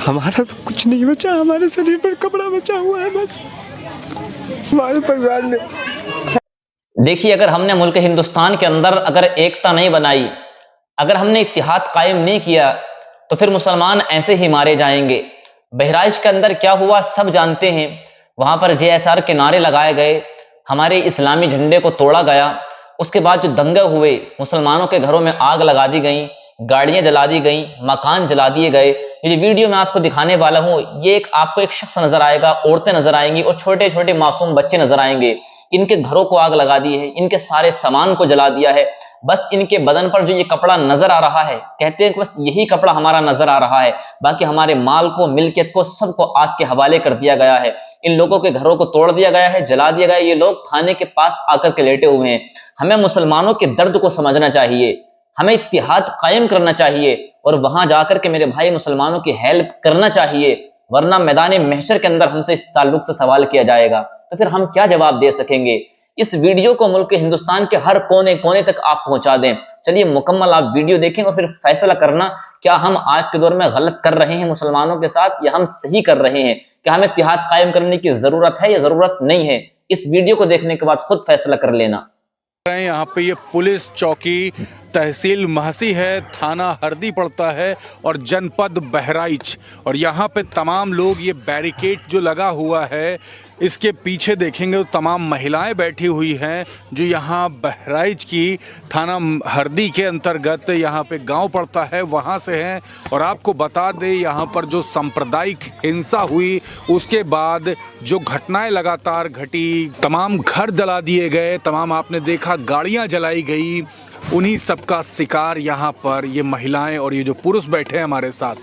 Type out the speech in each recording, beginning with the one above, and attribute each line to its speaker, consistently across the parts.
Speaker 1: हमारा तो कुछ नहीं बचा, हमारे शरीर पर कपड़ा बचा हुआ है बस, हमारे परिवार में।
Speaker 2: देखिए, अगर हमने मुल्क हिंदुस्तान के अंदर अगर एकता नहीं बनाई, अगर हमने इत्तिहाद कायम नहीं किया, तो फिर मुसलमान ऐसे ही मारे जाएंगे। बहराइच के अंदर क्या हुआ सब जानते हैं। वहां पर JSR के नारे लगाए गए, हमारे इस्लामी झंडे को तोड़ा गया। उसके बाद जो दंगे हुए, मुसलमानों के घरों में आग लगा दी गई, गाड़ियां जला दी गई, मकान जला दिए गए। ये वीडियो मैं आपको दिखाने वाला हूं, ये आपको एक शख्स नजर आएगा, औरतें नजर आएंगी और छोटे छोटे मासूम बच्चे नजर आएंगे। इनके घरों को आग लगा दी है, इनके सारे सामान को जला दिया है। बस इनके बदन पर जो ये कपड़ा नजर आ रहा है, कहते हैं कि बस यही कपड़ा हमारा नजर आ रहा है, बाकी हमारे माल को, मिल्कियत को, सबको आग के हवाले कर दिया गया है। इन लोगों के घरों को तोड़ दिया गया है, जला दिया गया है। ये लोग थाने के पास आकर के लेटे हुए हैं। हमें मुसलमानों के दर्द को समझना चाहिए, हमें इत्तिहाद कायम करना चाहिए और वहां जाकर के मेरे भाई मुसलमानों की हेल्प करना चाहिए, वरना मैदान महशर के अंदर हमसे इस ताल्लुक से सवाल किया जाएगा तो फिर हम क्या जवाब दे सकेंगे। इस वीडियो को मुल्क हिंदुस्तान के हर कोने कोने तक आप पहुंचा दें। चलिए मुकम्मल आप वीडियो देखें और फिर फैसला करना, क्या हम आज के दौर में गलत कर रहे हैं मुसलमानों के साथ या हम सही कर रहे हैं, क्या हमें इत्तिहाद कायम करने की जरूरत है या जरूरत नहीं है। इस वीडियो को देखने के बाद खुद फैसला कर लेना।
Speaker 3: यहाँ पे ये पुलिस चौकी तहसील महसी है, थाना हरदी पड़ता है और जनपद बहराइच। और यहाँ पे तमाम लोग, ये बैरिकेड जो लगा हुआ है इसके पीछे देखेंगे तो तमाम महिलाएं बैठी हुई हैं जो यहाँ बहराइच की थाना हरदी के अंतर्गत यहाँ पे गांव पड़ता है, वहाँ से हैं। और आपको बता दें, यहाँ पर जो सांप्रदायिक हिंसा हुई उसके बाद जो घटनाएं लगातार घटी, तमाम घर जला दिए गए, तमाम आपने देखा गाड़ियाँ जलाई गई, उन्हीं सबका शिकार यहाँ पर ये महिलाएं और ये जो पुरुष बैठे हैं हमारे साथ,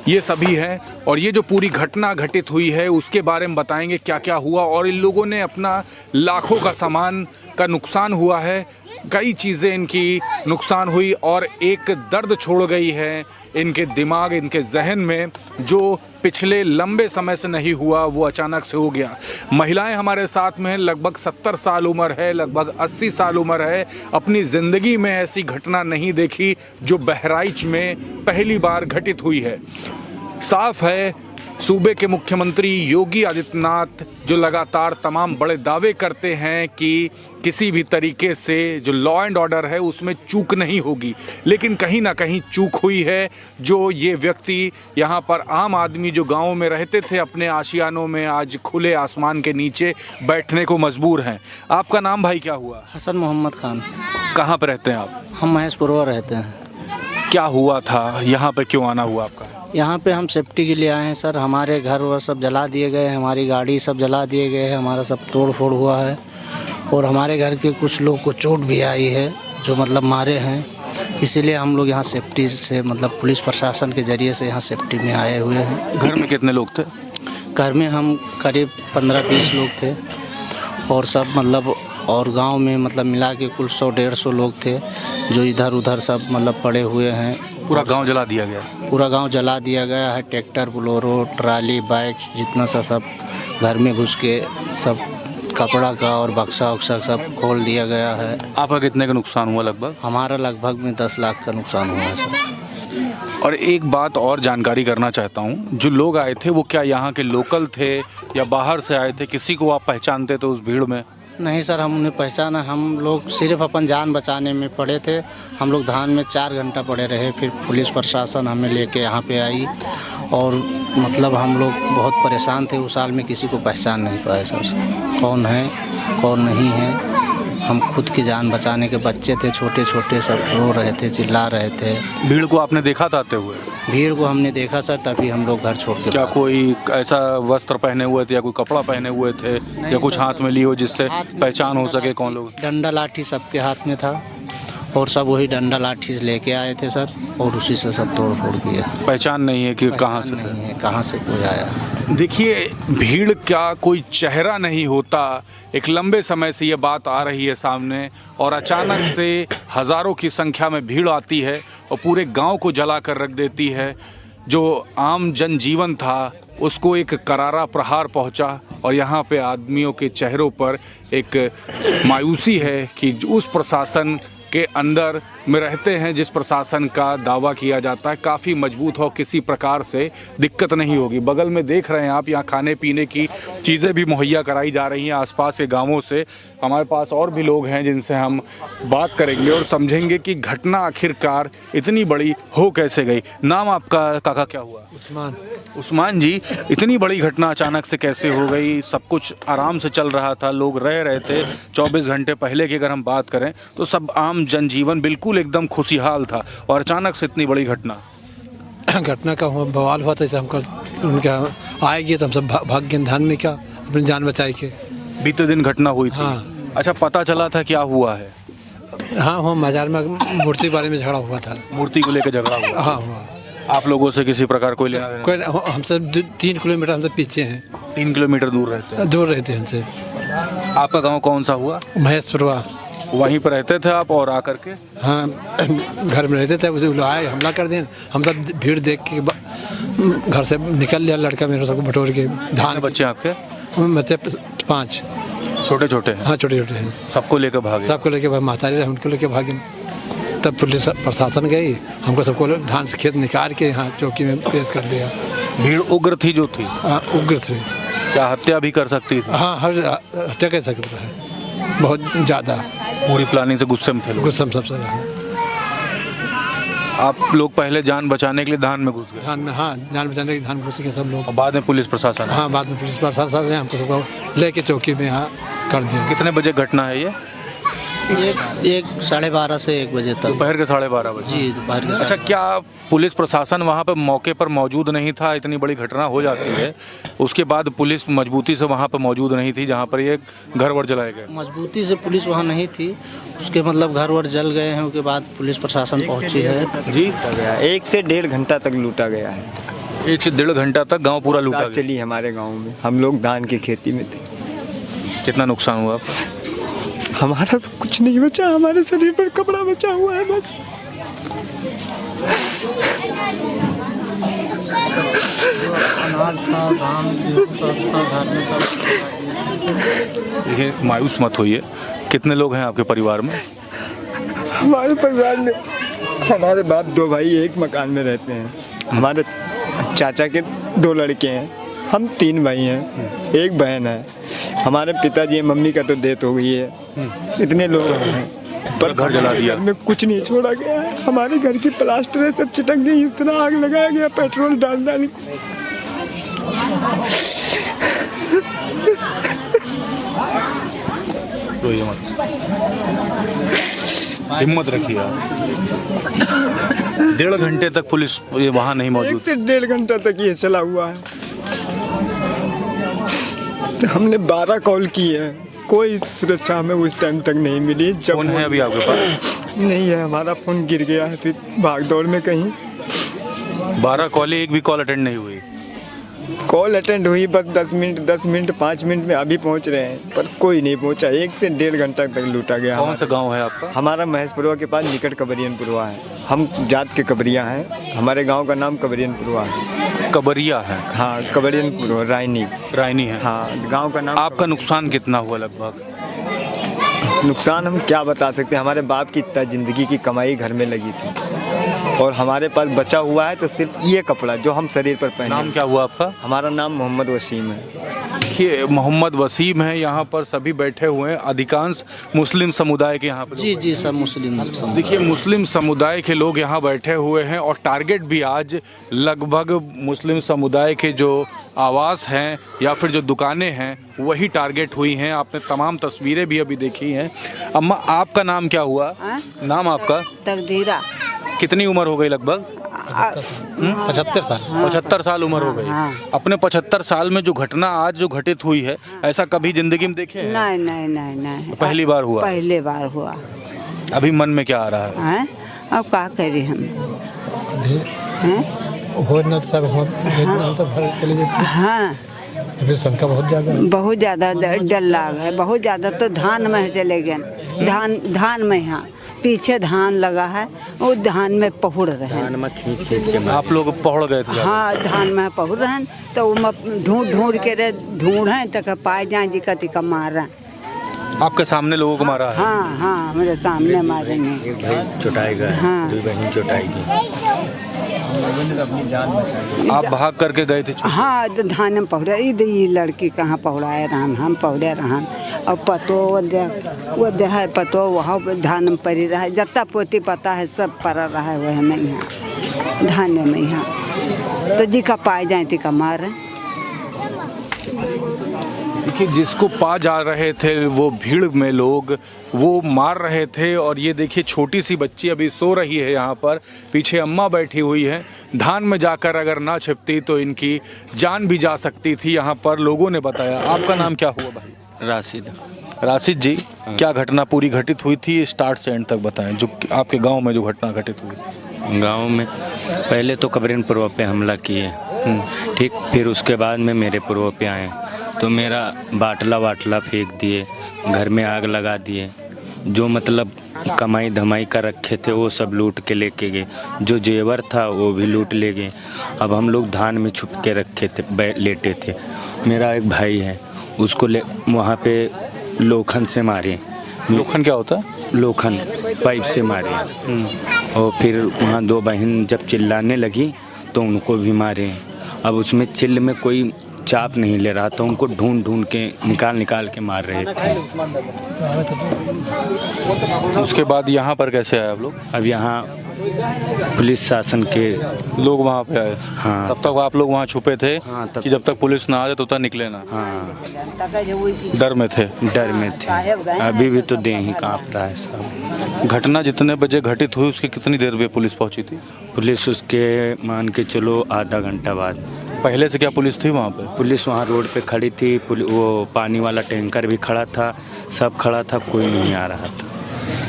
Speaker 3: ये सभी हैं। और ये जो पूरी घटना घटित हुई है उसके बारे में बताएंगे क्या क्या हुआ। और इन लोगों ने अपना लाखों का सामान का नुकसान हुआ है, कई चीज़ें इनकी नुकसान हुई और एक दर्द छोड़ गई है इनके दिमाग, इनके जहन में, जो पिछले लंबे समय से नहीं हुआ वो अचानक से हो गया। महिलाएं हमारे साथ में हैं, लगभग 70 साल उम्र है, लगभग 80 साल उम्र है। अपनी ज़िंदगी में ऐसी घटना नहीं देखी जो बहराइच में पहली बार घटित हुई है। साफ है, सूबे के मुख्यमंत्री योगी आदित्यनाथ जो लगातार तमाम बड़े दावे करते हैं कि किसी भी तरीके से जो लॉ एंड ऑर्डर है उसमें चूक नहीं होगी, लेकिन कहीं ना कहीं चूक हुई है। जो ये व्यक्ति यहाँ पर आम आदमी जो गाँव में रहते थे अपने आशियानों में, आज खुले आसमान के नीचे बैठने को मजबूर हैं। आपका नाम भाई क्या हुआ?
Speaker 4: हसन मोहम्मद खान।
Speaker 3: कहाँ पर रहते हैं आप?
Speaker 4: हम महेशपुरवा रहते हैं।
Speaker 3: क्या हुआ था, यहाँ पे क्यों आना हुआ आपका?
Speaker 4: यहाँ पे हम सेफ्टी के लिए आए हैं सर। हमारे घर वर सब जला दिए गए, हमारी गाड़ी सब जला दिए गए हैं, हमारा सब तोड़ फोड़ हुआ है और हमारे घर के कुछ लोग को चोट भी आई है जो मतलब मारे हैं। इसीलिए हम लोग यहाँ सेफ्टी से, मतलब पुलिस प्रशासन के ज़रिए से यहाँ सेफ्टी में आए हुए हैं।
Speaker 3: घर में कितने लोग थे?
Speaker 4: घर में हम करीब 15-20 लोग थे और सब मतलब, और गांव में मतलब मिला के कुल 100-150 लोग थे जो इधर उधर सब मतलब पड़े हुए हैं।
Speaker 3: पूरा गांव जला दिया गया?
Speaker 4: पूरा गांव जला दिया गया है। ट्रैक्टर, बोलेरो, ट्राली, बाइक, जितना सा सब घर में घुस के सब कपड़ा का और बक्सा उक्सा सब खोल दिया गया है।
Speaker 3: आपका कितने का नुकसान हुआ लगभग?
Speaker 4: हमारा लगभग में 10 लाख का नुकसान हुआ है सर।
Speaker 3: और एक बात और जानकारी करना चाहता हूँ, जो लोग आए थे वो क्या यहाँ के लोकल थे या बाहर से आए थे? किसी को आप पहचानते थे उस भीड़ में?
Speaker 4: नहीं सर, हम उन्हें पहचाना, हम लोग सिर्फ अपन जान बचाने में पड़े थे। हम लोग धान में 4 घंटा पड़े रहे, फिर पुलिस प्रशासन हमें लेके यहाँ पे आई और मतलब हम लोग बहुत परेशान थे। उस साल में किसी को पहचान नहीं पाए सर, कौन है कौन नहीं है। हम खुद की जान बचाने के बच्चे थे, छोटे छोटे, सब रो रहे थे, चिल्ला रहे थे।
Speaker 3: भीड़ को आपने देखा था आते हुए?
Speaker 4: भीड़ को हमने देखा सर, तभी हम लोग घर छोड़ के।
Speaker 3: क्या कोई ऐसा वस्त्र पहने हुए थे या कोई कपड़ा पहने हुए थे या कुछ हाथ में लिए हो जिससे पहचान हो सके कौन लोग?
Speaker 4: डंडा लाठी सबके हाथ में था और सब वही डंडा लाठी लेके आए थे सर और उसी से सब तोड़ फोड़ किए।
Speaker 3: पहचान नहीं है कि कहाँ से
Speaker 4: नहीं है, कहाँ से कोई आया।
Speaker 3: देखिए, भीड़ का कोई चेहरा नहीं होता। एक लंबे समय से ये बात आ रही है सामने और अचानक से हज़ारों की संख्या में भीड़ आती है और पूरे गांव को जला कर रख देती है। जो आम जनजीवन था उसको एक करारा प्रहार पहुंचा और यहाँ पे आदमियों के चेहरों पर एक मायूसी है कि उस प्रशासन के अंदर में रहते हैं, जिस प्रशासन का दावा किया जाता है काफ़ी मजबूत हो, किसी प्रकार से दिक्कत नहीं होगी। बगल में देख रहे हैं आप, यहाँ खाने पीने की चीज़ें भी मुहैया कराई जा रही हैं आसपास के गांवों से। हमारे पास और भी लोग हैं जिनसे हम बात करेंगे और समझेंगे कि घटना आखिरकार इतनी बड़ी हो कैसे गई। नाम आपका काका क्या हुआ? उस्मान जी, इतनी बड़ी घटना अचानक से कैसे हो गई? सब कुछ आराम से चल रहा था, लोग रह रहे थे। 24 घंटे पहले की अगर हम बात करें तो सब आम जनजीवन बिल्कुल एकदम खुशहाल था और अचानक से इतनी बड़ी घटना
Speaker 5: का हुआ बवाल हुआ था। जैसे हमको उनका आएगी तो हम सब भाग गए धान में, क्या अपनी जान बचाए के।
Speaker 3: बीते दिन घटना हुई थी।
Speaker 5: हाँ।
Speaker 3: अच्छा, पता चला था क्या हुआ है?
Speaker 5: हाँ हुआ, बाजार में मूर्ति बारे में झगड़ा हुआ था।
Speaker 3: मूर्ति को लेकर झगड़ा हुआ?
Speaker 5: हाँ हुआ।
Speaker 3: आप लोगों से किसी प्रकार कोई लेना देना?
Speaker 5: कोई हमसे 3 किलोमीटर हमसे पीछे हैं।
Speaker 3: 3 किलोमीटर दूर रहते हैं?
Speaker 5: दूर रहते हैं हमसे।
Speaker 3: आपका गांव कौन सा हुआ?
Speaker 5: महेशपुरवा।
Speaker 3: वहीं पर रहते थे आप और आकर के?
Speaker 5: हाँ, घर में रहते थे। उसे आए, हमला कर दें। हम सब भीड़ देख के घर से निकल लिया लड़का मेरे सबको बटोर के। धान
Speaker 3: बच्चे आपके?
Speaker 5: बच्चे 5
Speaker 3: छोटे छोटे हैं?
Speaker 5: हाँ, छोटे छोटे हैं।
Speaker 3: सबको लेकर भागे?
Speaker 5: सबको लेके भाग, महतारी रहे उनको लेके भागे। तब पुलिस प्रशासन गई, हमको सबको धान से खेत निकाल के यहाँ चौकी में पेश कर दिया।
Speaker 3: भीड़ उग्र थी जो थी?
Speaker 5: हाँ, उग्र थे।
Speaker 3: क्या हत्या भी कर सकती थी?
Speaker 5: हाँ, हर हत्या कर सकता है, बहुत ज़्यादा।
Speaker 3: पूरी प्लानिंग से गुस्से में थे लोग?
Speaker 5: गुस्से में सबसे रहा।
Speaker 3: आप लोग पहले जान बचाने के लिए धान में घुस गए?
Speaker 5: धान में, हाँ, जान बचाने के धान घुस गए सब लोग।
Speaker 3: और बाद में पुलिस प्रशासन?
Speaker 5: हाँ, बाद में पुलिस प्रशासन ने हमको सबको लेके चौकी में यहाँ कर दिया।
Speaker 3: कितने बजे घटना है ये?
Speaker 4: 12:30 से 1 बजे तक।
Speaker 3: दोपहर के 12:30 बजे?
Speaker 4: जी, दोपहर के।
Speaker 3: अच्छा, क्या पुलिस प्रशासन वहाँ पर मौके पर मौजूद नहीं था? इतनी बड़ी घटना हो जाती है, उसके बाद पुलिस मजबूती से वहाँ पर मौजूद नहीं थी जहाँ पर ये घर वर जलाए गए?
Speaker 4: मजबूती से पुलिस वहाँ नहीं थी, उसके मतलब घर वर जल गए हैं। उसके बाद पुलिस प्रशासन पहुँची है।
Speaker 3: जी,
Speaker 6: 1 से 1.5 घंटा तक लूटा गया है।
Speaker 3: 1 से 1.5 घंटा तक गांव पूरा लूटा गया?
Speaker 6: चली हमारे गांव में, हम लोग धान की खेती में थे।
Speaker 3: कितना नुकसान हुआ आपका?
Speaker 1: हमारा तो कुछ नहीं बचा, हमारे शरीर पर कपड़ा बचा हुआ है बस।
Speaker 3: देखिए, मायूस मत होइए। कितने लोग हैं आपके परिवार में?
Speaker 1: हमारे परिवार में
Speaker 6: हमारे बाप 2 भाई एक मकान में रहते हैं। हमारे चाचा के 2 लड़के हैं, हम 3 भाई हैं, 1 बहन है। हमारे पिताजी मम्मी का तो डेथ हो गई है। इतने लोग हैं
Speaker 3: पर घर जला दिया?
Speaker 1: घर में कुछ नहीं छोड़ा गया है। हमारे घर की प्लास्टर सब चिटक गई, इस तरह आग लगाया गया पेट्रोल डाल डाल।
Speaker 3: रोइए मत, हिम्मत रखिए आप। 1.5 घंटे तक पुलिस ये वहाँ नहीं
Speaker 1: 1
Speaker 3: मौजूद?
Speaker 1: से 1.5 घंटा तक ये चला हुआ है। तो हमने 12 कॉल की है, कोई सुरक्षा हमें उस टाइम तक नहीं मिली।
Speaker 3: फोन है अभी आपके पास?
Speaker 1: नहीं है, हमारा फोन गिर गया है, फिर भाग दौड़ में कहीं।
Speaker 3: 12 कॉल, एक भी कॉल अटेंड नहीं हुई?
Speaker 1: कॉल अटेंड हुई बस 10 मिनट 5 मिनट में अभी पहुंच रहे हैं, पर कोई नहीं पहुंचा। 1 से 1.5 घंटा तक लूटा गया।
Speaker 3: कौन सा गांव है आपका?
Speaker 6: हमारा महेशपुरवा के पास निकट कबरियनपुरवा है। हम जात के कबरिया हैं। हमारे गांव का नाम कबरियनपुरवा है।
Speaker 3: कबरिया है?
Speaker 6: हाँ, कबरियनपुरवा, रायनी
Speaker 3: है।
Speaker 6: हाँ, गांव का नाम।
Speaker 3: आपका नुकसान कितना हुआ लगभग?
Speaker 6: नुकसान हम क्या बता सकते हैं। हमारे बाप की इतना ज़िंदगी की कमाई घर में लगी थी और हमारे पास बचा हुआ है तो सिर्फ ये कपड़ा जो हम शरीर पर पहने।
Speaker 3: नाम क्या हुआ आपका?
Speaker 6: हमारा नाम मोहम्मद वसीम है।
Speaker 3: देखिए, मोहम्मद वसीम है, यहाँ पर सभी बैठे हुए हैं, अधिकांश मुस्लिम समुदाय के यहाँ पर।
Speaker 4: जी जी, सब मुस्लिम।
Speaker 3: देखिए, मुस्लिम समुदाय के लोग यहाँ बैठे हुए हैं और टारगेट भी आज लगभग मुस्लिम समुदाय के जो आवास हैं या फिर जो दुकानें हैं वही टारगेट हुई हैं। आपने तमाम तस्वीरें भी अभी देखी हैं। अम्मा, आपका नाम क्या हुआ? नाम आपका?
Speaker 7: तकदीरा।
Speaker 3: कितनी उम्र हो गई लगभग?
Speaker 5: 75 साल।
Speaker 3: 75 साल उम्र हो गई। अपने 75 साल में जो घटना आज जो घटित हुई है, ऐसा कभी जिंदगी में देखे हैं?
Speaker 7: नहीं नहीं नहीं नहीं,
Speaker 3: पहली बार हुआ?
Speaker 7: पहले बार हुआ।
Speaker 3: अभी मन में क्या आ रहा है?
Speaker 7: अब क्या करें हम? हाँ,
Speaker 5: शंका
Speaker 7: बहुत ज़्यादा डर लगा है, बहुत ज़्यादा। तो धान में चले गए, धान में यहाँ पीछे धान लगा है, वो धान में पहुड़ रहे हैं।
Speaker 3: आप लोग पहुड़ गए थे?
Speaker 7: हाँ, धान में पहुड़ रहे हैं तो ढूंढ के ढूंढ हैं तक पाए जाए जी कति का मार रहे हैं।
Speaker 3: आपके सामने लोगों को मारा है?
Speaker 7: हाँ हाँ, मेरे सामने मारेंगे।
Speaker 8: एक भाई चुटाएगा,
Speaker 7: हाँ।
Speaker 8: 2 बहन चुटाएगी।
Speaker 3: आप भाग करके गए थे?
Speaker 7: हाँ, तो धान में पहुँचा ये लड़की कहाँ पहुँचाए रहन, हम पहुँचे रहन। और पतो वो दे है पतो वहाँ धान में पड़ी रहा है, जत्ता पोती पता है सब पड़ा रहा है वह में यहाँ धान में यहाँ। तो जी का पाए जाए ती का मार।
Speaker 3: देखिए, जिसको पा जा रहे थे वो भीड़ में लोग वो मार रहे थे। और ये देखिए, छोटी सी बच्ची अभी सो रही है यहाँ पर, पीछे अम्मा बैठी हुई है। धान में जाकर अगर ना छिपती तो इनकी जान भी जा सकती थी, यहाँ पर लोगों ने बताया। आपका नाम क्या हुआ भाई?
Speaker 8: राशिद।
Speaker 3: राशिद जी, क्या घटना पूरी घटित हुई थी? स्टार्ट से एंड तक बताएं, जो आपके गांव में जो घटना घटित हुई।
Speaker 8: गांव में पहले तो कबरीन पूर्व पे हमला किए, ठीक। फिर उसके बाद में मेरे पूर्व पे आए तो मेरा बाटला फेंक दिए, घर में आग लगा दिए। जो मतलब कमाई धमाई कर रखे थे वो सब लूट के लेके गए, जो जेवर था वो भी लूट ले गए। अब हम लोग धान में छुप के रखे थे, लेटे थे। मेरा एक भाई है, उसको वहाँ पे लोखन से मारे।
Speaker 3: लोखन क्या होता है?
Speaker 8: लोखन पाइप से मारे। और फिर वहाँ 2 बहन जब चिल्लाने लगी तो उनको भी मारे। अब उसमें चिल्ल में कोई चाप नहीं ले रहा था, उनको ढूंढ ढूंढ के निकाल के मार रहे थे।
Speaker 3: उसके बाद यहाँ पर कैसे आए आप लोग?
Speaker 8: अब यहाँ पुलिस शासन के
Speaker 3: लोग वहाँ पे आए?
Speaker 8: हाँ।
Speaker 3: तब तक आप लोग वहाँ छुपे थे?
Speaker 8: हाँ, तब
Speaker 3: कि जब तक पुलिस ना आ जाए तब तक निकले ना?
Speaker 8: हाँ,
Speaker 3: डर में थे?
Speaker 8: डर में थे। अभी भी तो देह ही काँप रहा है सब।
Speaker 3: घटना जितने बजे घटित हुई उसके कितनी देर में पुलिस पहुंची थी?
Speaker 8: पुलिस उसके मान के चलो आधा घंटा बाद।
Speaker 3: पहले से क्या पुलिस थी वहाँ पे?
Speaker 8: पुलिस वहाँ रोड पे खड़ी थी, वो पानी वाला टैंकर भी खड़ा था, सब खड़ा था, कोई नहीं आ रहा था।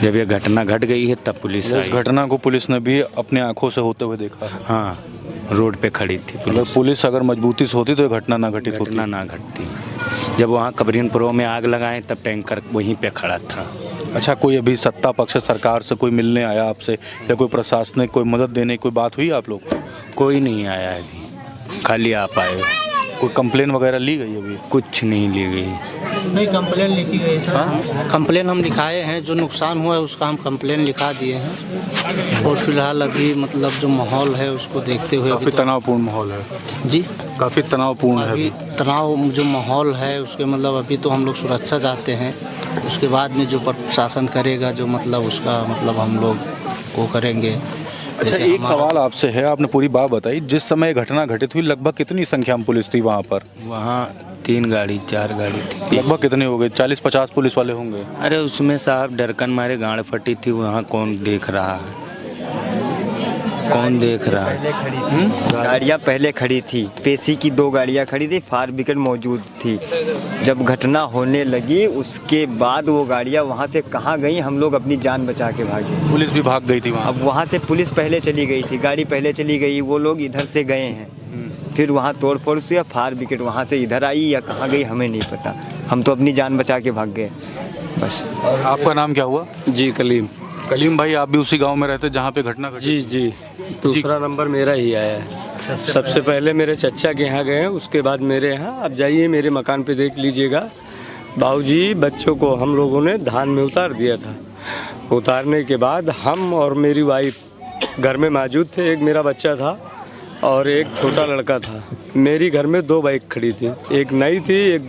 Speaker 8: जब ये घटना घट गई है तब पुलिस आई।
Speaker 3: इस घटना को पुलिस ने भी अपने आंखों से होते हुए देखा?
Speaker 8: हाँ, रोड पे खड़ी थी पुलिस।
Speaker 3: पुलिस अगर मजबूती से होती तो ये घटना ना घटित होती?
Speaker 8: घटना ना घटती। जब वहाँ कबरीनपुरों में आग लगाए तब टैंकर वहीं पे खड़ा था।
Speaker 3: अच्छा, कोई अभी सत्ता पक्ष सरकार से कोई मिलने आया आपसे, या कोई प्रशासनिक कोई मदद देने की कोई बात हुई आप लोग?
Speaker 8: कोई नहीं आया अभी, खाली आप आए।
Speaker 3: कोई कंप्लेन वगैरह ली गई अभी?
Speaker 8: कुछ नहीं ली गई।
Speaker 4: नहीं, कंप्लेन लिखी गई सर। कंप्लेन हम लिखाए हैं, जो नुकसान हुआ है उसका हम कंप्लेन लिखा दिए हैं। और फिलहाल अभी मतलब जो माहौल है उसको देखते हुए
Speaker 3: काफ़ी तनावपूर्ण माहौल है
Speaker 4: जी,
Speaker 3: काफ़ी तनावपूर्ण है
Speaker 4: अभी तनाव जो माहौल है उसके मतलब अभी तो हम लोग सुरक्षा चाहते हैं। उसके बाद में जो प्रशासन करेगा जो मतलब उसका मतलब हम लोग वो करेंगे।
Speaker 3: अच्छा, एक सवाल आपसे है, आपने पूरी बात बताई। जिस समय घटना घटित हुई लगभग कितनी संख्या में पुलिस थी वहाँ पर?
Speaker 8: वहाँ 3 गाड़ी 4 गाड़ी थी।
Speaker 3: लगभग कितने हो गए? 40-50 पुलिस वाले होंगे?
Speaker 8: अरे उसमें साहब डरकन मारे गाड़ फटी थी, वहाँ कौन देख रहा है? कौन देख रहा है?
Speaker 6: गाड़ियाँ पहले खड़ी थी, पेशी की 2 गाड़ियाँ खड़ी थी, फायर ब्रिगेड मौजूद थी। जब घटना होने लगी उसके बाद वो गाड़ियाँ वहाँ से कहाँ गई, हम लोग अपनी जान बचा के भागे।
Speaker 3: पुलिस भी भाग गई थी वहाँ?
Speaker 6: अब वहाँ से पुलिस पहले चली गई थी, गाड़ी पहले चली गई, वो लोग इधर से गए हैं। फिर वहाँ तोड़ फोड़ से फायर ब्रिगेड वहाँ से इधर आई या कहाँ गई हमें नहीं पता। हम तो अपनी जान बचा के भाग गए बस।
Speaker 3: आपका नाम क्या हुआ?
Speaker 9: जी कलीम।
Speaker 3: कलीम भाई, आप भी उसी गांव में रहते जहां पे घटना घटी?
Speaker 9: जी जी, दूसरा नंबर मेरा ही आया है। सबसे पहले मेरे चचा के यहाँ गए हैं, उसके बाद मेरे यहाँ। अब जाइए मेरे मकान पे देख लीजिएगा। बाबूजी बच्चों को हम लोगों ने धान में उतार दिया था। उतारने के बाद हम और मेरी वाइफ घर में मौजूद थे। एक मेरा बच्चा था और एक छोटा लड़का था। मेरी घर में 2 बाइक खड़ी थी, एक नई थी, एक